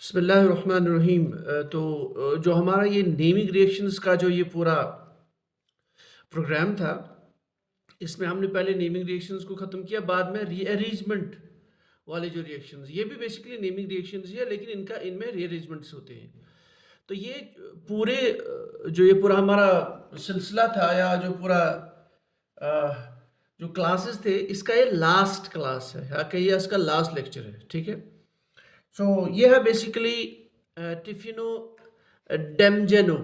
बिस्मिल्लाहिर्रहमानिर्रहीम। जो हमारा ये नेमिंग रिएक्शंस का जो ये पूरा प्रोग्राम था, इसमें हमने पहले नेमिंग रिएक्शंस को ख़त्म किया, बाद में रीअरेंजमेंट वाले जो रिएक्शंस, ये भी बेसिकली नेमिंग रिएक्शंस ही है, लेकिन इनमें रीअरेंजमेंट्स होते हैं। तो ये पूरे जो ये पूरा हमारा सिलसिला था, या जो पूरा जो क्लासेस थे, इसका ये लास्ट क्लास है, या कहिए इसका लास्ट लेक्चर है। ठीक है। सो ये है बेसिकली टिफिनो डेमजेनो।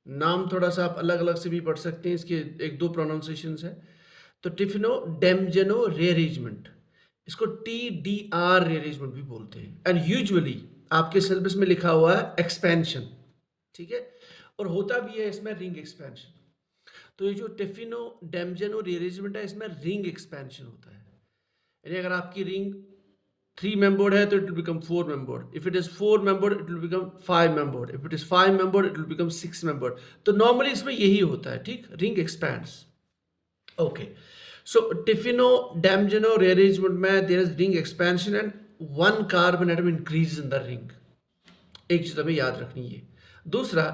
नाम थोड़ा सा आप अलग अलग से भी पढ़ सकते हैं, इसके एक दो प्रोनाउंसिएशंस है। तो टिफिनो डेमजेनो रीअरेंजमेंट, इसको TDR रीअरेंजमेंट भी बोलते हैं। एंड यूजुअली आपके सिलेबस में लिखा हुआ है एक्सपेंशन। ठीक है। और होता भी है इसमें रिंग एक्सपेंशन। तो ये जो टिफिनो डेमजेनो रीअरेंजमेंट है, इसमें रिंग एक्सपेंशन होता है। यानी अगर आपकी रिंग 3 membered है तो it will become 4 membered. If it is 4 membered, it will become 5 membered. If it is 5 membered, it will become 6 membered. तो normally इसमें यही होता है। ठीक, ring expands. Okay. So Tifino Damjano rearrangement में there is ring expansion and one carbon atom increases in the ring. एक चीज हमें याद रखनी है। दूसरा,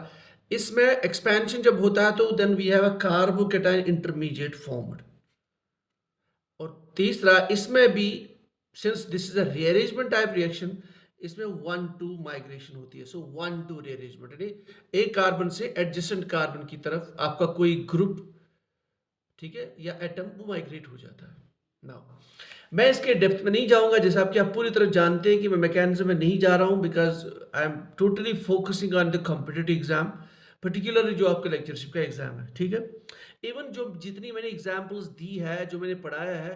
इसमें expansion जब होता है तो then we have a carbocation intermediate formed. और तीसरा, इसमें भी since this is a rearrangement type reaction, इसमें 1-2 माइग्रेशन होती है। सो 1-2 रीअरेंजमेंट, यानी एक कार्बन से एडजेसेंट कार्बन की तरफ आपका कोई ग्रुप, ठीक है, या एटम, वो माइग्रेट हो जाता है। नाउ मैं इसके डेप्थ में नहीं जाऊंगा, जैसे आप पूरी तरह जानते हैं कि मैं मैकेनिज्म में नहीं जा रहा हूं, because I am totally focusing on the competitive exam, particularly जो आपका लेक्चरशिप का एग्जाम है। ठीक है। इवन जो जितनी मैंने एग्जाम्पल्स दी है, जो मैंने पढ़ाया है,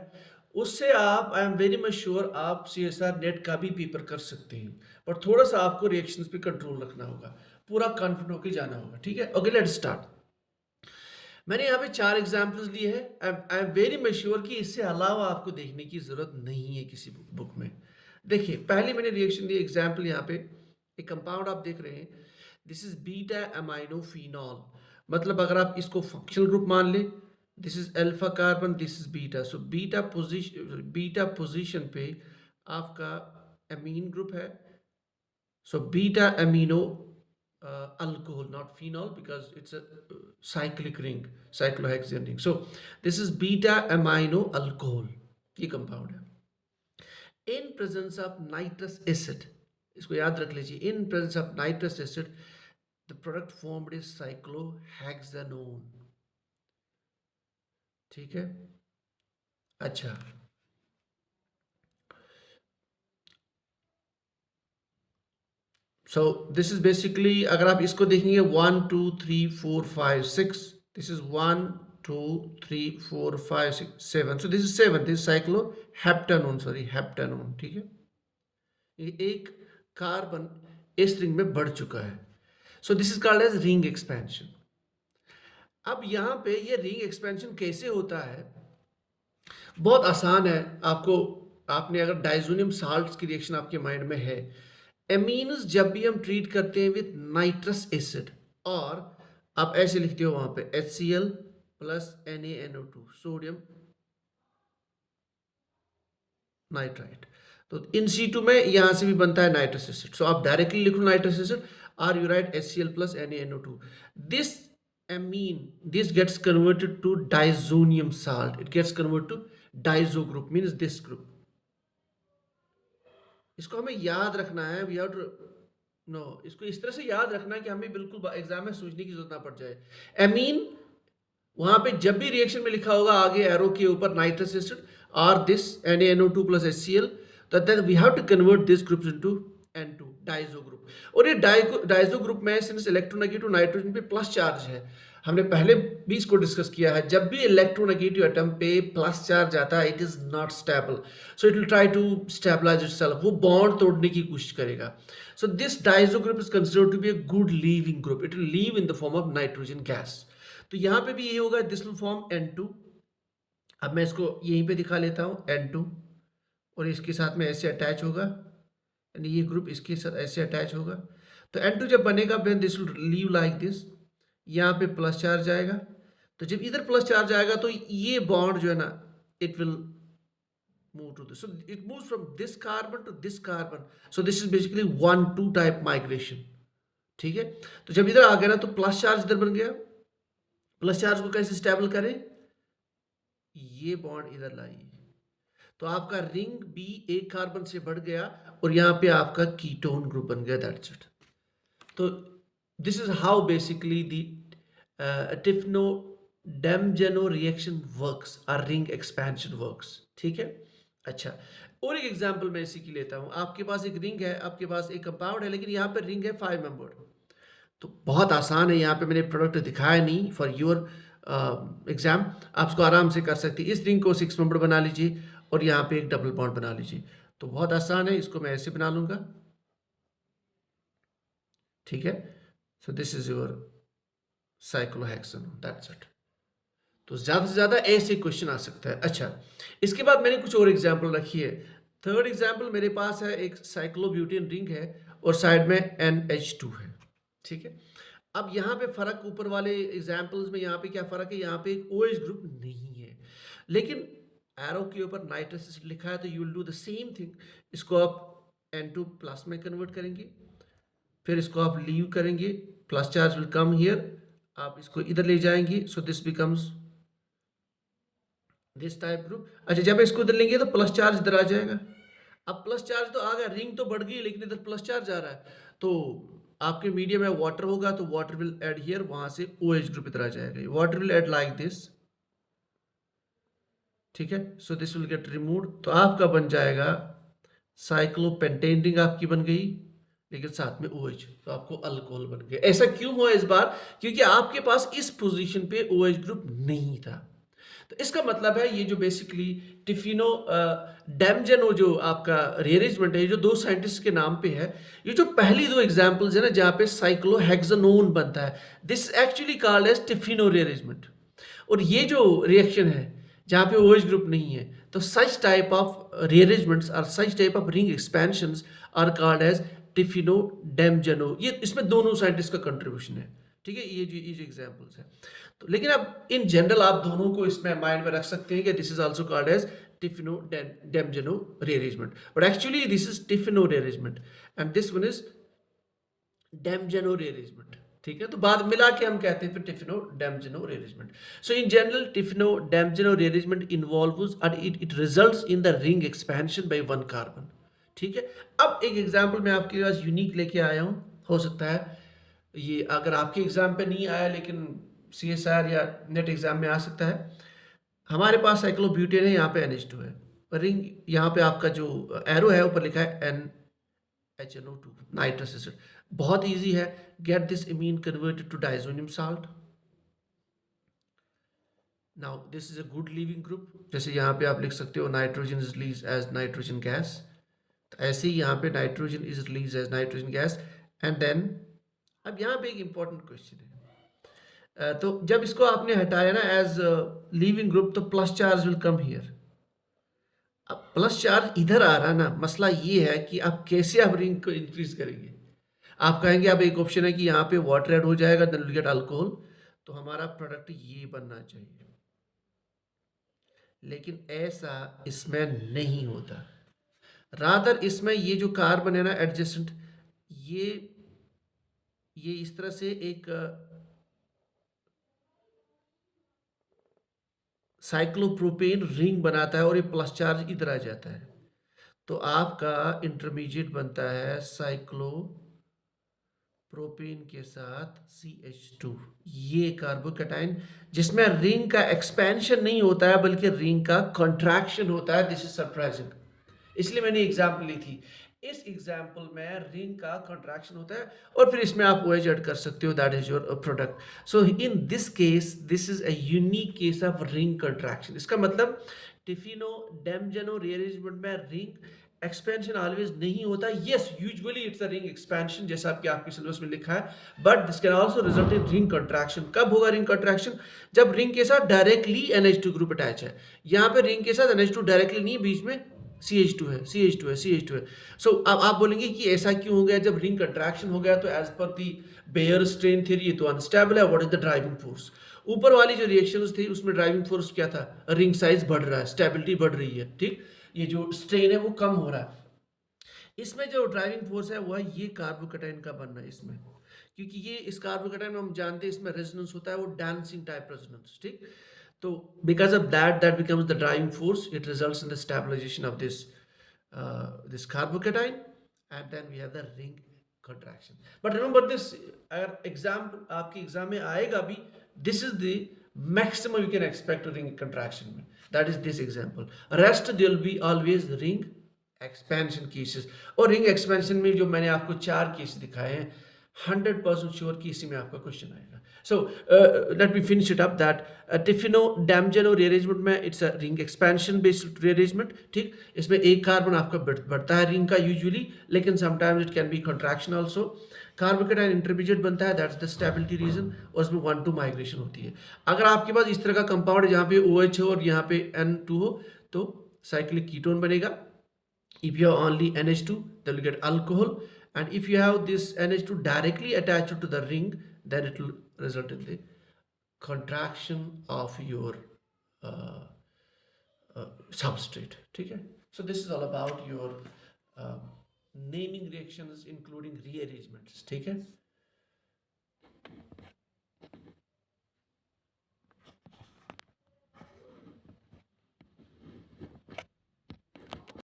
उससे आप, I am very much sure, आप CSR नेट का भी पेपर कर सकते हैं। पर थोड़ा सा आपको रिएक्शंस पे कंट्रोल रखना होगा, पूरा कॉन्फिडेंट होकर जाना होगा। ठीक है। Okay, let's start. मैंने यहाँ पे 4 एग्जाम्पल्स लिए हैं। I am very much sure कि इससे अलावा आपको देखने की जरूरत नहीं है किसी बुक में। देखिए, पहले मैंने रिएक्शन दी, एग्जाम्पल यहाँ पे एक कंपाउंड आप देख रहे हैं, दिस इज बीटा अमाइनोफिनॉल। मतलब अगर आप इसको फंक्शनल ग्रुप मान ले, this is alpha carbon, this is beta. So beta position पे आपका अमीन ग्रुप है। So beta amino alcohol, not phenol, because it's a cyclic ring, cyclohexane ring. So this is beta amino alcohol, ये compound है। In presence of nitrous acid, इसको याद रख लीजिए, in presence of nitrous acid the product formed is cyclohexanone. ठीक है। अच्छा, सो this is basically, अगर आप इसको देखेंगे 1 2 3 4 5 6, this is 1 2 3 4 5 6 7, so this is 7, this cycloheptanone, sorry heptanone. ठीक है। ये एक कार्बन इस रिंग में बढ़ चुका है। So this is called as ring expansion. अब यहाँ पे ये रिंग एक्सपेंशन कैसे होता है, बहुत आसान है। आपको, आपने अगर डाइजोनियम साल्ट्स की रिएक्शन आपके माइंड में है, एमीन्स जब भी हम ट्रीट करते हैं विद नाइट्रस एसिड, और आप ऐसे लिखते हो वहां पे HCl plus NaNO2, sodium nitrite, तो इन C2 में यहां से भी बनता है नाइट्रस एसिड। सो आप डायरेक्टली लिखो नाइट्रस एसिड, और you right HCl plus NaNO2। This amine, this gets converted to diazonium salt, it gets converted to diazo group, means this group। इसको हमें याद रखना है, वी हैव टू नो, इसको इस तरह से याद रखना है कि हमें बिल्कुल एग्जाम में सोचने की जरूरत ना पड़ जाए। एमीन, वहां पे जब भी रिएक्शन में लिखा होगा आगे एरो के ऊपर नाइट्रस एसिड और दिस NaNO2 प्लस HCl, तो then we have to convert this groups into N2, diazo group. और ये डाइजो ग्रुप में सिंस इलेक्ट्रोनेगेटिव नाइट्रोजन पे प्लस चार्ज है, हमने पहले भी इसको डिस्कस किया है, जब भी इलेक्ट्रोनेगेटिव एटम पे प्लस चार्ज आता है, it is not stable, so it will try to stabilize itself, वो बॉन्ड तोड़ने की कोशिश करेगा। So this diazo group is considered to be a good leaving group, it will leave in the form of nitrogen gas. तो यहाँ पे भी यही होगा, दिस विल फॉर्म N2। अब मैं इसको यहीं पे दिखा लेता हूँ N2, और इसके साथ में ऐसे अटैच होगा, यानी ये ग्रुप इसके साथ ऐसे अटैच होगा। तो N2 जब बनेगा, then this will leave like this, यहाँ पे प्लस चार्ज आएगा। तो जब इधर प्लस चार्ज आएगा तो ये बॉन्ड जो है ना, it will move to this. So it moves from this carbon to this carbon. So this is basically 1-2 type migration. ठीक है, तो जब इधर आ गया ना तो प्लस चार्ज इधर बन गया। प्लस चार्ज को कैसे स्टेबल करें, ये बॉन्ड इधर लाइए, तो आपका रिंग बी एक कार्बन से बढ़ गया और यहाँ पे आपका कीटोन ग्रुप बन गया, दैट्स इट। तो this is how basically the Tiffeneau Demjanov reaction works और रिंग एक्सपेंशन वर्क्स। ठीक है, अच्छा, और एक एग्जांपल मैं इसी की लेता हूँ। आपके पास एक रिंग है, आपके पास एक कंपाउंड है, लेकिन यहाँ पे रिंग है 5 मेंबर्ड। तो बहुत आसान है, यहाँ पे मैंने प्रोडक्ट दिखाया नहीं फॉर योर एग्जाम, आप उसको आराम से कर सकते हैं। इस रिंग को 6 मेंबर बना लीजिए और यहाँ पे एक डबल बॉन्ड बना लीजिए, तो बहुत आसान है। इसको मैं ऐसे बना लूंगा, ठीक है। So this is your cyclohexane, that's it. तो ज़्यादा से ज़्यादा ऐसे क्वेश्चन आ सकता है। अच्छा, इसके बाद मैंने कुछ और एग्जाम्पल रखी है। थर्ड एग्जाम्पल मेरे पास है, एक साइक्लोब्यूटेन रिंग है और साइड में NH2 है, ठीक है। अब यहाँ पे फ़र्क, ऊपर वाले एग्जाम्पल्स में यहाँ पे क्या फ़र्क है, यहाँ पे एक OH ग्रुप नहीं है, लेकिन एरो के ऊपर नाइट्रस एसिड लिखा है, तो you will do the same thing. इसको आप N2 प्लस में कन्वर्ट करेंगे, फिर इसको आप लीव करेंगे, plus charge will come here, आप इसको इधर ले जाएंगे, so this becomes this type group. अच्छा, जब इसको इधर लेंगे तो प्लस चार्ज इधर आ जाएगा। अब प्लस चार्ज तो आ गया, रिंग तो बढ़ गई, लेकिन इधर प्लस चार्ज आ रहा है, तो आपके मीडियम में वाटर होगा तो वाटर विल ऐड हियर, वहां से OH ग्रुप इधर आ जाएगा, water will add like this, ठीक है। So this will get removed, तो आपका बन जाएगा साइक्लोपेंटेन रिंग, आपकी बन गई, लेकिन साथ में OH, तो आपको अल्कोहल बन गया। ऐसा क्यों हुआ इस बार, क्योंकि आपके पास इस पोजीशन पे OH ग्रुप नहीं था। तो इसका मतलब है ये जो बेसिकली टिफिनो डेमजेनो जो आपका रीअरेंजमेंट है, ये जो दो साइंटिस्ट के नाम पे है, ये जो पहली दो एग्जांपल्स है ना जहाँ पे साइक्लोहेक्सानोन बनता है, this actually called as Tiffeneau rearrangement. और ये जो रिएक्शन है जहाँ पे OH ग्रुप नहीं है, तो सच टाइप ऑफ रीअरेंजमेंट्स और such type of ring expansions are called as Tiffeneau Demjanov. ये इसमें दोनों साइंटिस्ट का कंट्रीब्यूशन है, ठीक है, ये जो एग्जांपल्स है। तो लेकिन अब इन जनरल आप दोनों को इसमें माइंड में रख सकते हैं कि this is also called as Tiffeneau Demjanov rearrangement, but actually this is Tiffeneau rearrangement and this one is Demjanov rearrangement, ठीक है। तो बाद मिला के हम कहते हैं फिर Tiffeneau Demjanov rearrangement. So in general Tiffeneau Demjanov rearrangement involves and it results in the ring expansion by 1 carbon, ठीक है। अब एक एग्जांपल मैं आपके पास यूनिक लेके आया हूं, हो सकता है ये अगर आपके एग्जाम पे नहीं आया लेकिन CSR या नेट एग्जाम में आ सकता है। हमारे पास साइक्लोब्यूटेन है, यहाँ पे NH2 है, रिंग यहाँ पे आपका जो एरो है ऊपर लिखा है NHNO2, नाइट्रस एसिड। बहुत इजी है, get this imine converted to diazonium salt. Now this is a good leaving group, जैसे यहाँ पे आप लिख सकते हो nitrogen is release as nitrogen gas, तो ऐसे ही यहाँ पे nitrogen is release as nitrogen gas. And then अब यहाँ पे एक इंपॉर्टेंट क्वेश्चन है, तो जब इसको आपने हटाया ना एज लीविंग ग्रुप, तो plus charge will come here. अब प्लस चार्ज इधर आ रहा ना, मसला ये है कि आप कैसे आप रिंग को इंक्रीज करेंगे। आप कहेंगे, अब एक ऑप्शन है कि यहाँ पे वाटर ऐड हो जाएगा, देन विल गेट अल्कोहल, तो हमारा प्रोडक्ट ये बनना चाहिए, लेकिन ऐसा इसमें नहीं होता। रादर इसमें ये जो कार्बन है ना एडजेसेंट, ये इस तरह से एक साइक्लोप्रोपेन रिंग बनाता है और ये प्लस चार्ज इधर आ जाता है, तो आपका इंटरमीडिएट बनता है साइक्लोप्रोपेन के साथ CH2, ये कार्बोकैटायन, जिसमें रिंग का एक्सपेंशन नहीं होता है बल्कि रिंग का कॉन्ट्रैक्शन होता है। दिस इज सरप्राइजिंग, इसलिए मैंने एग्जाम्पल ली थी। इस एग्जाम्पल में रिंग का कॉन्ट्रैक्शन होता है और फिर इसमें आप OH ऐड कर सकते हो, that is your product. So in this case this is a unique case of ring contraction. इसका मतलब टिफिनो डेमजेनो रीअरेंजमेंट में रिंग एक्सपेंशन ऑलवेज नहीं होता। Yes, usually it's a ring expansion जैसा आपके आपके सिलेबस में लिखा है, but this can also result in ring contraction. कब होगा रिंग कॉन्ट्रैक्शन, जब रिंग के साथ डायरेक्टली NH2 ग्रुप अटैच है। यहाँ पे रिंग के साथ NH2 डायरेक्टली नहीं, बीच में CH2 है, CH2 है, CH2 है। सो अब आप बोलेंगे कि ऐसा क्यों हो गया, जब रिंग कंट्रैक्शन हो गया तो एज पर दी बेयर स्ट्रेन थ्योरी ये तो अनस्टेबल है। What is the driving force, ऊपर वाली जो रिएक्शंस थी उसमें ड्राइविंग फोर्स क्या था, रिंग साइज बढ़ रहा है, स्टेबिलिटी बढ़ रही है, ठीक। ये जो स्ट्रेन है वो कम हो रहा है। इसमें जो ड्राइविंग फोर्स है वो है ये कार्बोकेटाइन का बनना इसमें, क्योंकि ये इस कार्बोकेटाइन में हम जानते हैं इसमें रेजोनेंस होता है वो डांसिंग टाइप रेजोनेंस, ठीक। तो because of that becomes the driving force, it results in the stabilization of this carbocation, and then we have the ring contraction. But remember this, अगर एग्जाम आपके एग्जाम में आएगा भी, this is the maximum you can expect to ring contraction में, that is this example. Rest there will be always ring expansion cases. और ring expansion में जो मैंने आपको 4 केस दिखाए हैं, 100% श्योर कि इसी में आपका क्वेश्चन आएगा. So let me finish it up that Tiffeneau Demjanov rearrangement में it's a ring expansion based rearrangement, ठीक. इसमें एक कार्बन आपका बढ़ता है रिंग का यूजुअली, लेकिन sometimes it can be contraction also. Carbocation intermediate बनता है, दैट्स द स्टेबिलिटी रीजन, और उसमें 1-2 माइग्रेशन होती है. अगर आपके पास इस तरह का कंपाउंड है जहाँ पे OH हो और यहाँ पे N2 हो, तो साइक्लिक कीटोन बनेगा. If you have only NH2, then you get alcohol, and if you have this NH2 directly attached to the ring, then it will result in the contraction of your uh, substrate, ठीक है. So this is all about your uh, naming reactions including rearrangements, ठीक है.